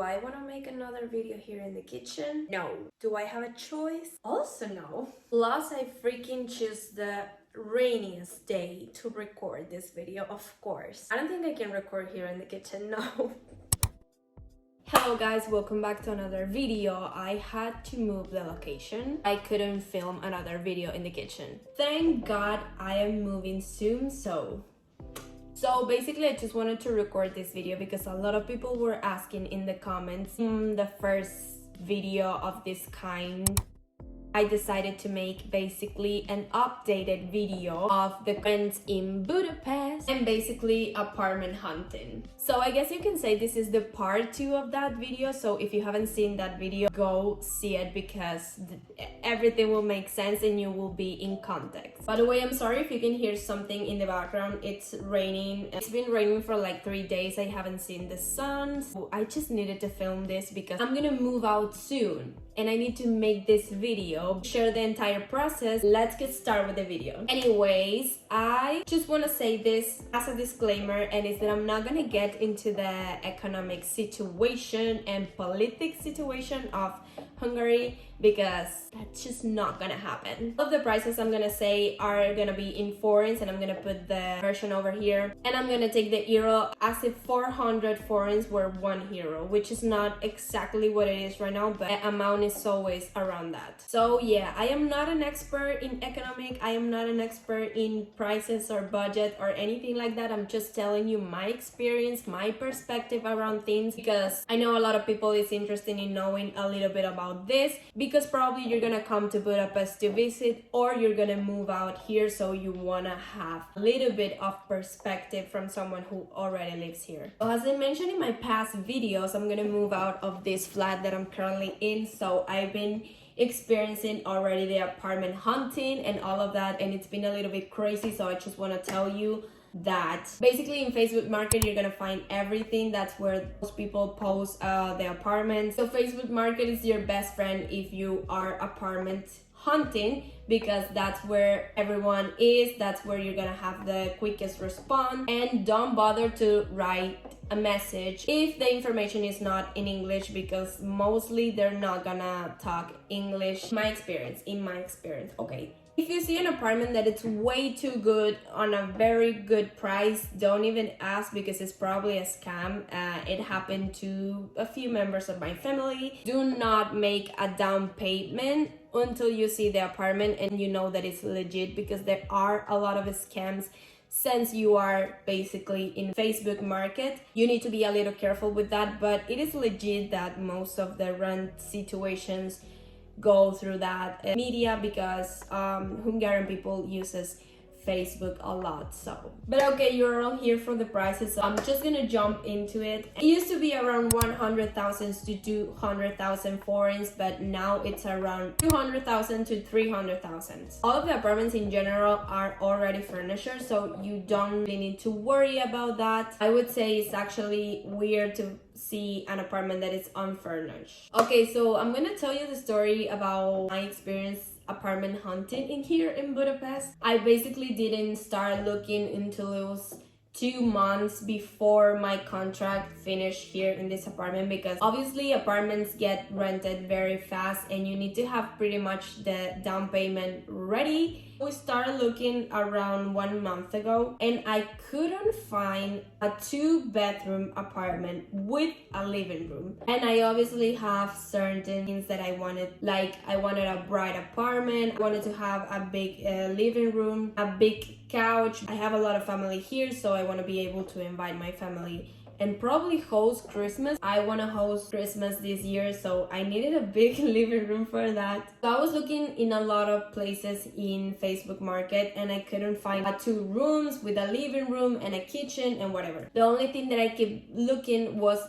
I want to make another video here in the kitchen? No. Do I have a choice? Also no. Plus I freaking choose the rainiest day to record this video, of course. I don't think I can record here in the kitchen, no. Hello guys, welcome back to another video. I had to move the location. I couldn't film another video in the kitchen. Thank God I am moving soon, so basically I just wanted to record this video because a lot of people were asking in the comments the first video of this kind. I decided to make basically an updated video of the friends in Budapest and basically apartment hunting. So I guess you can say this is the part 2 of that video. So if you haven't seen that video, go see it because everything will make sense and you will be in context. By the way, I'm sorry if you can hear something in the background. It's raining. It's been raining for like 3 days. I haven't seen the sun. So I just needed to film this because I'm gonna move out soon and I need to make this video, share the entire process. Let's get started with the video. Anyways, I just want to say this as a disclaimer, and it's that I'm not gonna get into the economic situation and political situation of Hungary because that's just not gonna happen. All of the prices I'm gonna say are gonna be in forints, and I'm gonna put the version over here, and I'm gonna take the euro as if 400 forints were 1 euro, which is not exactly what it is right now, but the amount is always around that. So yeah, I am not an expert in economic, I am not an expert in prices or budget or anything like that. I'm just telling you my experience, my perspective around things, because I know a lot of people is interested in knowing a little bit about this, because probably you're gonna come to Budapest to visit or you're gonna move out here, so you wanna have a little bit of perspective from someone who already lives here. So as I mentioned in my past videos, I'm gonna move out of this flat that I'm currently in, so I've been experiencing already the apartment hunting and all of that, and it's been a little bit crazy. So I just want to tell you that basically in Facebook Market you're gonna find everything. That's where most people post the apartments. So Facebook Market is your best friend if you are apartment hunting, because that's where everyone is, that's where you're gonna have the quickest response. And don't bother to write a message if the information is not in English, because mostly they're not gonna talk English. In my experience, okay. If you see an apartment that it's way too good on a very good price, don't even ask, because it's probably a scam. It happened to a few members of my family. Do not make a down payment until you see the apartment and you know that it's legit, because there are a lot of scams. Since you are basically in Facebook Market, you need to be a little careful with that, but it is legit that most of the rent situations go through that media, because Hungarian people uses Facebook a lot. So but okay, you're all here for the prices, so I'm just gonna jump into it. It used to be around 100,000 to 200,000 forints, but now it's around 200,000 to 300,000. All of the apartments in general are already furnished, so you don't really need to worry about that. I would say it's actually weird to see an apartment that is unfurnished. Okay, so I'm gonna tell you the story about my experience apartment hunting in here in Budapest. I basically didn't start looking until it was 2 months before my contract finished here in this apartment, because obviously apartments get rented very fast and you need to have pretty much the down payment ready. We started looking around 1 month ago and I couldn't find a 2-bedroom apartment with a living room. And I obviously have certain things that I wanted, like I wanted a bright apartment, I wanted to have a big living room, a big couch. I have a lot of family here, so I want to be able to invite my family and probably host Christmas. I want to host Christmas this year, so I needed a big living room for that. So I was looking in a lot of places in Facebook Market and I couldn't find 2 rooms with a living room and a kitchen and whatever. The only thing that I kept looking was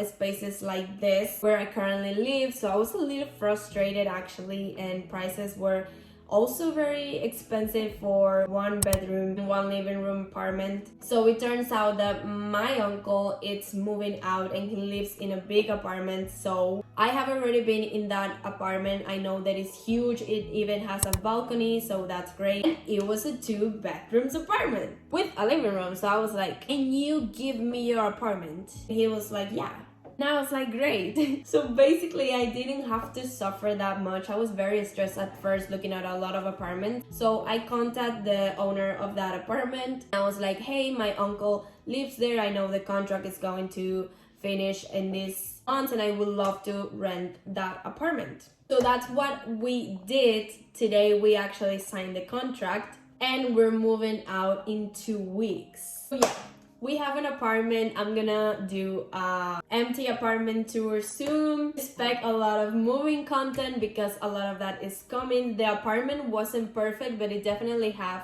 spaces like this where I currently live. So I was a little frustrated actually, and prices were also very expensive for 1 bedroom, 1 living room apartment. So it turns out that my uncle is moving out and he lives in a big apartment. So I have already been in that apartment. I know that it's huge. It even has a balcony, so that's great. And it was a 2-bedroom apartment with a living room. So I was like, can you give me your apartment? He was like, yeah. And I was like, great. So basically I didn't have to suffer that much. I was very stressed at first looking at a lot of apartments. So I contacted the owner of that apartment. I was like, hey, my uncle lives there. I know the contract is going to finish in this month and I would love to rent that apartment. So that's what we did. Today we actually signed the contract and we're moving out in 2 weeks. So yeah, we have an apartment. I'm gonna do a empty apartment tour soon. Expect a lot of moving content because a lot of that is coming. The apartment wasn't perfect, but it definitely have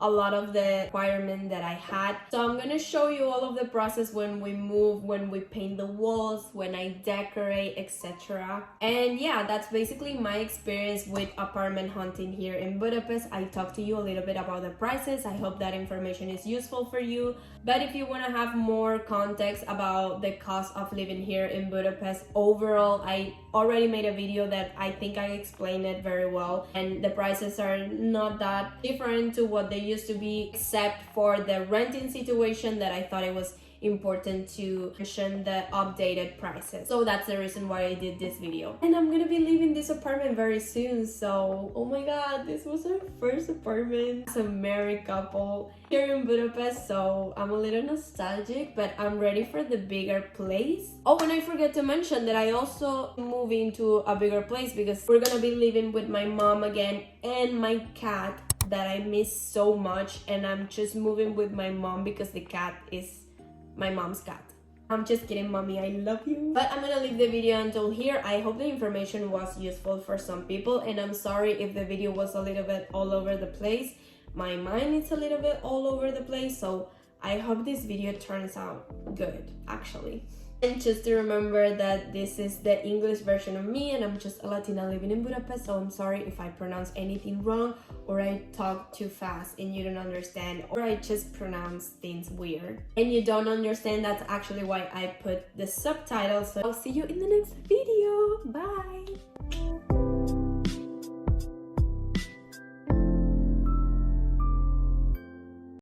a lot of the requirement that I had. So I'm gonna show you all of the process when we move, when we paint the walls, when I decorate, etc. And yeah, that's basically my experience with apartment hunting here in Budapest. I talked to you a little bit about the prices. I hope that information is useful for you. But if you want to have more context about the cost of living here in Budapest overall, I already made a video that I think I explained it very well, and the prices are not that different to what they used to be, except for the renting situation that I thought it was important to mention the updated prices. So that's the reason why I did this video. And I'm gonna be leaving this apartment very soon, so oh my god, this was our first apartment as a married couple here in Budapest, so I'm a little nostalgic, but I'm ready for the bigger place. Oh, and I forget to mention that I also moved into a bigger place because we're gonna be living with my mom again and my cat that I miss so much, and I'm just moving with my mom because the cat is my mom's cat. I'm just kidding, mommy, I love you. But I'm gonna leave the video until here. I hope the information was useful for some people, and I'm sorry if the video was a little bit all over the place. My mind is a little bit all over the place, so I hope this video turns out good, actually. And just to remember that this is the English version of me, and I'm just a Latina living in Budapest, so I'm sorry if I pronounce anything wrong, or I talk too fast and you don't understand, or I just pronounce things weird and you don't understand. That's actually why I put the subtitles. So I'll see you in the next video. Bye!